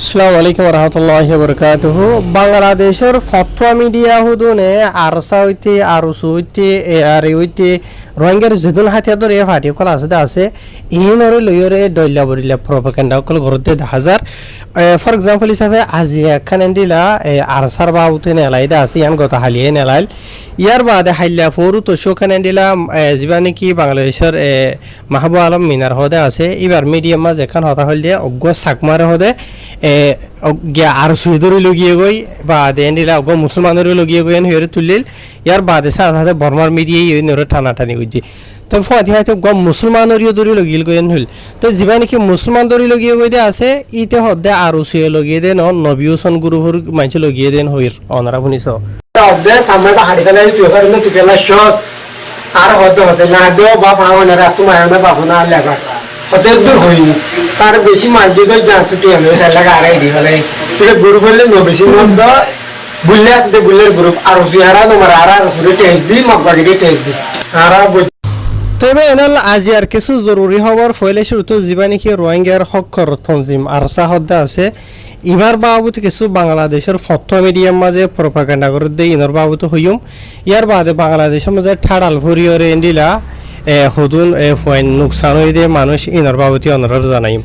আসসালামু আলাইকুম রহমতুল্লাহি বরকাতুহু। বাংলাদেশের ফতোয়া মিডিয়া হুদুনে আরসা হইতে আরুসু হইতে আর হইতে রোহিঙ্গার যেদুন হাতিয়াদর এ ফাটি কল আছে ইনরে লইরে দইলা বরিলা প্রপাগান্ডা কল ঘরতে হাজার ফর এক্সাম্পল হিসাবে আজি একখান দিলা আরসার বাউতে নেলাইদা আছে ইয়ান গত হালিয়ে নেলাইল ইয়ার বাদে হাইলা ফরু তো শোখানে দিলা যিবা নাকি বাংলাদেশের মাহবুব আলম মিনার হদে আছে এবার মিডিয়াম মাঝ এখান হতা হল দিয়ে অজ্ঞ সাকমারে হদে আর সুইদরি লগিয়ে গই বা দেন দিলা অজ্ঞ মুসলমানের লগিয়ে গই হয়ে তুলিল ইয়ার বাদে সাথে সাথে বর্মার মিডিয়াই নরে টানাটানি করছে তো ফাঁতি হয়তো গম মুসলমানেরও দরি লগিল গইন হইল তো যিবা নাকি মুসলমান দরি লগিয়ে গই দে আছে ইতে হদে আর সুয়ে লগিয়ে দেন নবী হোসেন গুরুহুর মানুষ লগিয়ে দেন হইর অনারা শুনিছ সামনে হাড়ি ফেলে তুই ফেলা সস আর হতে না দেও বা পাবো না রাত তোমার না পাবো না লেখা হতে দূর হইনি তার বেশি মাঝে গই যা তুই আমি সেলাকে আড়াই দি ফেলে তুই গুরু ফেললে বেশি মন্দ বুললে আসতে বুললের গ্রুপ আর সিহারা তোমার আর টেস্ট দি মগবাড়িকে টেস্ট দি আর তবে এনাল আজি আর কিছু জরুরি খবর ফয়লে শুরুতে যিবা নাকি রোহিঙ্গার হকর তনজিম আরসা হদ্দা আছে ইবার বাবুত কিছু বাংলাদেশের ফটো মিডিয়াম মাঝে প্রপাগান্ডা করে দেয় ইনর বাবুত হইম ইয়ার বাদে বাংলাদেশের মাঝে ঠাড়াল ভরিয়রে এন্ডিলা হদুন ফয়েন নুকসান হয়ে দিয়ে মানুষ ইনর বাবুতি অনর জানাইম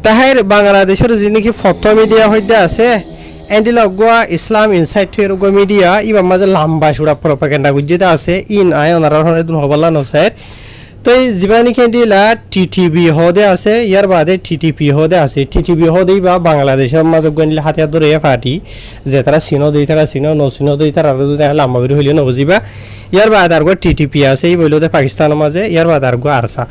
তাহের বাংলাদেশের যে নাকি ফটো মিডিয়া হইতে আছে এন্ডিলা গোয়া ইসলাম ইনসাইটের গো মিডিয়া ইবার মাঝে লম্বা সুরা প্রপাগান্ডা গুজিতে আছে ইন আয় অনার হবলা নসায়ের তো এই যিবা নাকি দিলা টিটিভি হদে আছে ইয়ার বাদে টিটিপি হদে আছে টিটিভি হদেই বা বাংলাদেশের মাঝে গনিলে হাতিয়া ধরে ফাটি যে তারা চিনো দেই তারা চিনো নচিনো দেই তারা আর যদি লাম্বা করে হইলে নবুঝিবা ইয়ার বাদে আর গো টিটিপি আছে এই বইলতে পাকিস্তানের মাঝে ইয়ার বাদে আর গো আরসা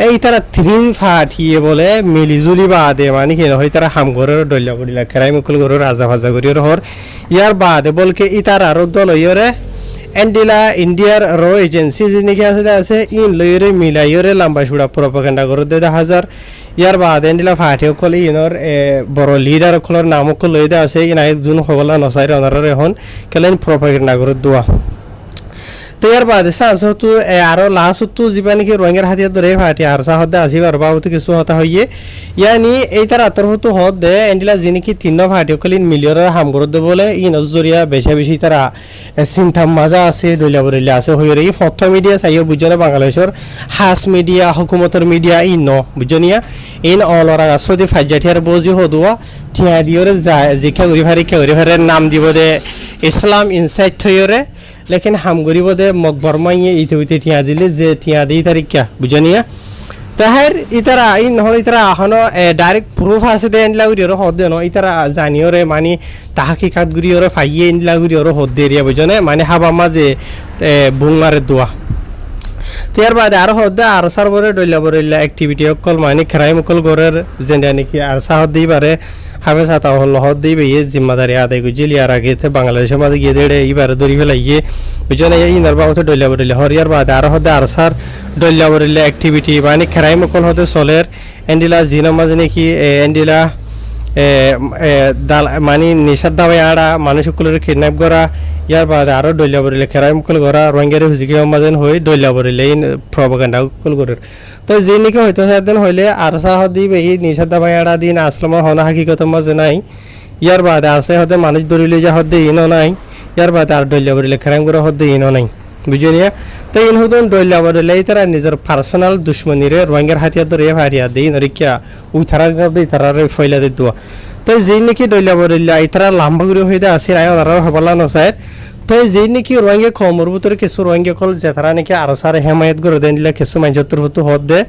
এই তারা থ্রি ফাটিয়ে বলে মিলিজুলি বাদে মানে কি হয় তারা হামঘরের দলিয়া বলিলা কেরাই মুকুল ঘরের রাজা ভাজা করির হর ইয়ার বাদে বলকে ই তার আরো দল ইয়রে এন্ডিলা ইন্ডিয়ার র এজেন্সি যিনি আছে ইন লইরে মিলাইরে লম্বা সুড়া প্রপাগান্ডা করে দে হাজার ইয়ার বাদ এন্ডিলা ফাটি অকল ইনর বড় লিডার অকলের নাম অকল লই দে আছে ইনাই যোন হবলা নসাইর অনারের এখন কেলেন প্রপাগান্ডা করে দোয়া তো ইয়ার বাদে চান্স হতো আরো লাস্ট হতো যিবা নাকি রোহিঙ্গার হাতিয়া ধরে ফাটি আর চা হদে আসিবার বাবুতো কিছু হতা হইয়ে ইয়ানি এই তার আতর হতো হদ দে এন্ডিলা যি নাকি তিন ফাটি অকলিন মিলিয়নের হাম করে দে বলে ই নজরিয়া বেশি বেশি তারা চিন্তা মাজা আছে দলিয়া বরিলা আছে হইরে এই ফটো মিডিয়া চাইও বুঝনে বাংলাদেশের হাস মিডিয়া হুকুমতের মিডিয়া ই ন বুঝনিয়া ইন অলরা আসদি ফাজাঠিয়ার বজি হদুয়া ঠিয়া দিয়রে জিখা গরি ভারের নাম দিব দে ইসলাম ইনসাইট থইরে লেকিন হাম গরিব দে মগ বর্মাইয়ে ইতে উইতে ঠিয়া দিলে যে ঠিয়া দিই তারিখ কিয়া বুঝনিয়া তাহের ইতারা ইন হল ইতারা এখনো ডাইরেক্ট প্রুফ আছে দে এনলা গুরিয়র হদ দেন ইতারা জানিয়রে মানে তাহাকিকাত গুরিয়র ফাইয়ে এনলা গুরিয়র হদ দে রিয়া বুঝনে মানে হাবা মাঝে বুংমারে দোয়া ইয়ার বাদে আর হদে আর সার বরে ডইলা বরিলা অ্যাক্টিভিটি অকল মানে ক্রাইম অকল গরের যেটা নাকি আর সাহ দিই পারে হাবে সাতা হল হদ দিবে ইয়ে জিম্মাদারি আদায় গুজিল ইয়ার আগে বাংলাদেশের মাঝে গিয়ে দেড়ে এইবার দড়ি ফেলাইয়ে বুঝনে ইনার বাবতে ডইলা বরিলা হরিয়ার বাদে আর হদে আর সার ডইলা বরিলা অ্যাক্টিভিটি মানে ক্রাইম অকল হদে চলের এন্ডিলা জিনের মাঝে নাকি এন্ডিলা মানে নিষাদ দাবাই আড়া মানুষ সকলের কিডন্যাপ করা ইয়ার বাদে আরো ডইলা বরিলে খেরাই মুকল করা রোহিঙ্গারে হুজিকি মাঝেন হয়ে ডইলা বরিলে এই প্রপাগান্ডা কল করে তো যে নাকি হয়তো সেদিন হইলে আর সাহ দিবে এই নিষাদ দাবাই আড়া দিন আসলাম হনা হাকিকত মাঝে নাই ইয়ার বাদে আছে হতে মানুষ ধরিলে যা হদে ইনও নাই ইয়ার বাদে আর ডইলা বরিলে খেরাই করে হদে ইনও নাই বুঝিনিয়া তো ইন হুদুন ডইলা বরিলে তারা নিজের পার্সোনাল দুশ্মনীরে রোহিঙ্গার হাতিয়ার ধরে হারিয়া দেই নরিকিয়া উই থারার দেই তারার ফয়লা দে দোয়া তো যে নাকি ডইলা বরিলা ইতারা লাম্বা করে হইতে আসি আয় ওনারা হবলা নসায় তো যে নাকি রোহিঙ্গা কমর ভিতরে কিছু রোহিঙ্গা কল যে তারা নাকি আর সারে হেমায়ত করে দেন দিলে কিছু মাঞ্চত্তর হতো হদ দে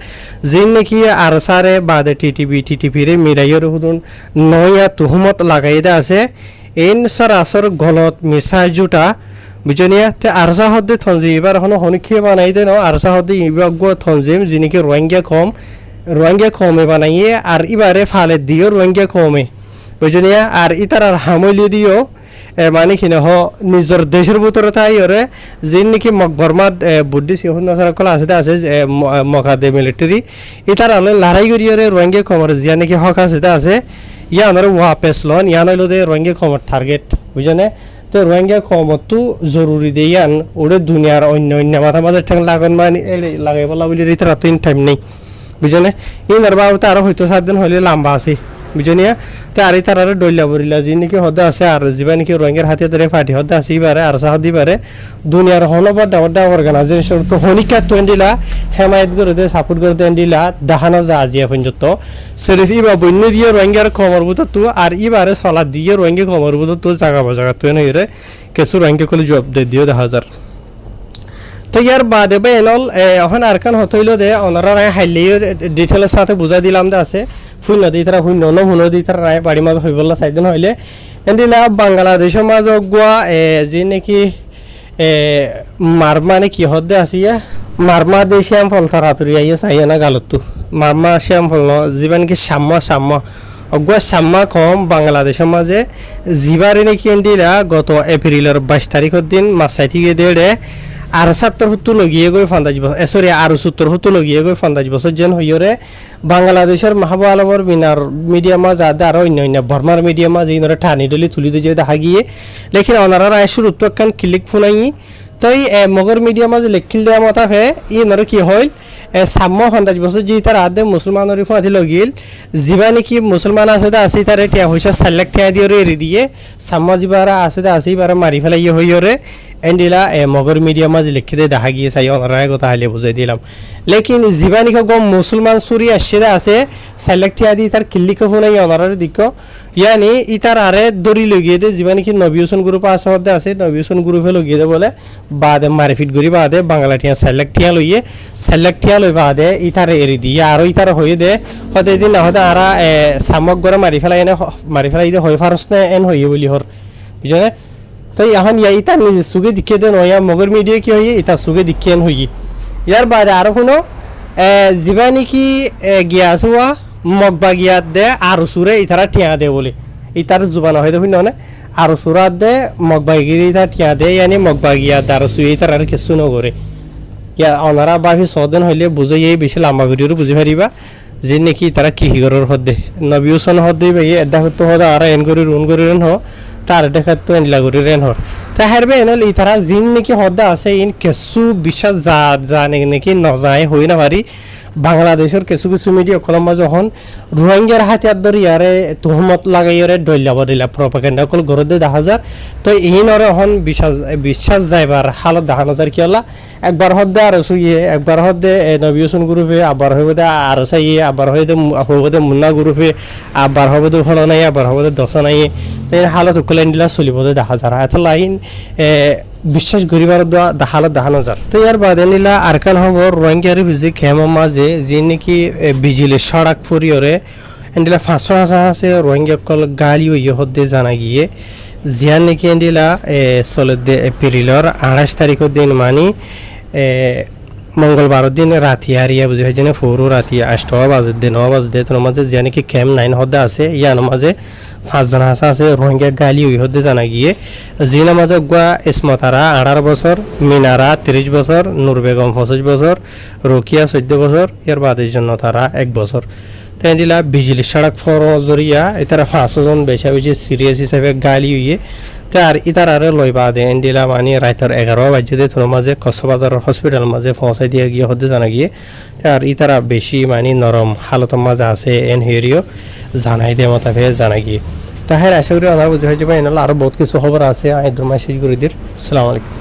যে নাকি আর সারে বাদে টিটিপি রে মিরাইয়ের হুদুন নয়া তুহমত লাগাই দে আছে এন সরাসর গলত মিশা জুটা বুঝনিয়া তে আরসা হদে থনজি এবার হনো হনিখিয়ে বানাই দে ন আরসা হদে ইবাগ থনজিম যে নাকি রোহিঙ্গা কমে বানাইয়ে আর ইবারে ফালে দিও রোহিঙ্গা কমে বুঝনিয়া আর ইতার আর হামলি দিও মানে কি নহ নিজের দেশের ভিতরে তাই ওরে যে নাকি মকবরমাত বুদ্ধি সিহন আছে মকাদে মিলিটারি ইতার হলে লড়াই করিয়রে রোহিঙ্গা কমর জিয়া নাকি হক আছে ইয়া আমার ওয়াপেস লন ইয়া নইল দে রোহিঙ্গা কমর টার্গেট বুঝনে তো রোহিঙ্গা কমতো জরুরি দেয়ান ওরে দুনিয়ার অন্য মাথা মাঝে ঠেং লাগন মানে লাগাই বলা বলি ইতার তো টাইম নেই বুঝনে ইনার বাবুতে আরো হয়তো 7 দিন হইলে লম্বা আছে বুঝনিয়া তো আর তার ডইলা বরিলা যে নাকি হদা আছে আর যিবা নাকি রোহিঙ্গার হাতে ধরে ফাটি হদা আসি পারে আর সাহ দি পারে দুনিয়ার হনবড্ডা বড্ডা অর্গানাইজেশন তো হনিকা তো এন্ডিলা হেমায়ত করে দে সাপোর্ট করে দে এন্ডিলা দাহানো যা আজিয়া পর্যন্ত শরীফ ইবা বন্য দিয়ে রোহিঙ্গার খবর বুঝতো তো আর ইবারে সলা দিয়ে রোহিঙ্গা খবর বুঝতো তো জায়গা বাজাগা তো নইরে কিছু রোহিঙ্গা কলে জব দে দিও 10,000 তো ইয়ার বাদে বা এনল এখন আর কান হতইলো দে ওনারা হাইলেও ডিটেলের সাথে বুঝাই দিলাম দে আছে শূন্য দি তারা শূন্য ন শুনো দি তারা রায় বাড়ির মাঝে হয়ে বললা চাইদিন হইলে এন্ডিলা বাংলাদেশের মাঝে গোয়া যে নাকি মারমা নে কি হদ্দে আসিয়া মারমা দিয়ে শ্যাম ফল তার হাতুরি আইয়া চাইয়া না গালতো মারমা শ্যাম ফল ন যিবা নাকি সাম্মা অগুয়া সাম্মা কম বাংলাদেশের মাঝে যিবারে নাকি এন্ডিলা গত এপ্রিলের 22 তারিখের দিন মাসাই থেকে দেড়ে আর 70 লগিয়ে গই 50 বছর সরি আর 70 লগিয়ে গই 50 বছর যেন হইরে বাংলাদেশের মাহবুব আলমর মিনার মিডিয়ামা যাদা আর অন্য বর্মার মিডিয়ামা যে ইনরা ঠানি ডলি তুলি দিয়ে দেখা গিয়ে লেখিন ওনারা রায় শুরু তো একখান ক্লিক ফোনাই তাই মগর মিডিয়ামা যে লেখিল দেওয়া মতা হে ইনরা কি হইল সাম্য 50 বছর যে তার আদে মুসলমানের ফাঁথি লগিল যিবা নাকি মুসলমান আছে আসি তার টিয়া হইসা 4 লাখ টিয়া দিয়ে এরি দিয়ে সাম্য যিবারা আছে আসি বারা মারি ফেলাই হইরে এন্ডিলা মগর মিডিয়ামা যে লিখে দেখা গিয়ে চাই ওনারা কথা হাইলে বুঝাই দিলাম লেকিন যিবা নাকি গম মুসলমান সুরি আসছে আছে 4 লাখ টিয়া দিয়ে তার কিল্লিকে ফোনাই ওনারা দিক ইয়ানি ইতার আরে দড়ি লগিয়ে দে যিবা নাকি নবী হোসেন গ্রুপ আছে নবী হোসেন গ্রুপে লগিয়ে দে বলে বাদে মারিফিট করি বাদে বাংলা টিয়া 4 লাখ টিয়া লইয়ে 4 লাখ টিয়া লই বাদে ইতারে এরি দিয়ে আর ইতার হয়ে দে হতে দিন না হতে আরা সামক গরে মারি ফেলাই দে হয় ফারস না এন হইয়ে বলি হর বুঝলে তো এখন ইতা নিজে সুগে দিকে দেন হইয়া মগর মিডিয়া কি হইয়ে ইতা সুগে দিকে এন হইয়ে ইয়ার বাদে আরো কোনো যিবা নাকি গিয়া আছে মগবা গিয়াত দে আর সুরে ইতারা টিয়া দে বলে ইতার জুবান হয় দেখুন না আর সুরাত দে মগবা গিরি ইতা টিয়া দে ইয়ানি মগবা গিয়াত আর সুই ইতার আর কিছু নগরে ইয়া ওনারা বাহি সদন হইলে বুঝাই এই বেশি লম্বা ভিডিওর বুঝি পারিবা যে নাকি তারা কি হিগরের হদে নবী হোসেন হদে ভাই এডা হতো হদা আর এন করি রুন করি রেন হ তার দেখাত তো এনলা করি রেন হর তা হারবে এনল ইতারা জিন নাকি হদা আছে ইন কিছু বিশ্বাস জানে নাকি নজায় হই না পারি বাংলাদেশের কিছু কিছু মিডিয়া কলম যখন রোহিঙ্গার হাতিয়ার ধরে ইয়ারে তুহমত লাগাইয়ারে ডইলা বদিলা প্রপাগান্ডা কল গরদে 10,000 তো এই নরে হন বিশ্বাস যাইবার হালত 10,000 কি হলা একবার হদে আর সুইয়ে একবার হদে নবী হোসেন গ্রুপে আবার হইবদে আর সাইয়ে আবার হইবদে মুন্না গ্রুপে আবার হইবদে হলো নাই আবার হইবদে দশ নাই এই হালত কলেন দিলা চলিবদে 10,000 এত লাইন বিশ্বাস করিবার হালত 10,000 তো ইয়ার বাদে নিলা আরকান খবর রোহিঙ্গা রিফিউজি ক্যাম্পের মাঝে যে নাকি বিজলি সড়ক ফুরিয়রে এন্ডিলা 500 আছে রোহিঙ্গা কল গাড়ি হইয়ে হদে জানা গিয়ে জিয়ান নাকি এন্ডিলা চলতে এপ্রিলের 28 তারিখের দিন মানি মঙ্গলবার দিন রাতি হারিয়া বুঝি হয় যেন ফোরও রাতি 8 বাজে 9 বাজে তোর মাঝে যে নাকি ক্যাম্প 9 হদে আছে ইয়ার মাঝে 5 জন আছে রোহিঙ্গা গালি হই হদে জানা গিয়ে জিনা মাঝে গুয়া ইসমতারা 18 বছর মিনারা 30 বছর নূর বেগম 25 বছর রোকিয়া 14 বছর এর বাদের জন্য তারা 1 বছর তাই দিলা বিজলি সড়ক ফর জরিয়া এটারা 500 জন বেশি সিরিয়াস হিসাবে গালি হইয়ে তার ইতারারে লই বাদে এন্ডিলা মানে রাইতার 11 বাজে দে তোর মাঝে কক্সবাজার হসপিটাল মাঝে পৌঁছাই দিয়ে গিয়ে হদে জানা গিয়ে তার ইতারা বেশি মানে নরম হালত মাঝে আছে এন হেরিও জানাই দে মতা ভে জানা গিয়ে তাহের আশা করি আমরা বুঝে যাবে এনাল আরো বহুত কিছু খবর আছে আই দুমাই শেষ করে দির আসসালামু আলাইকুম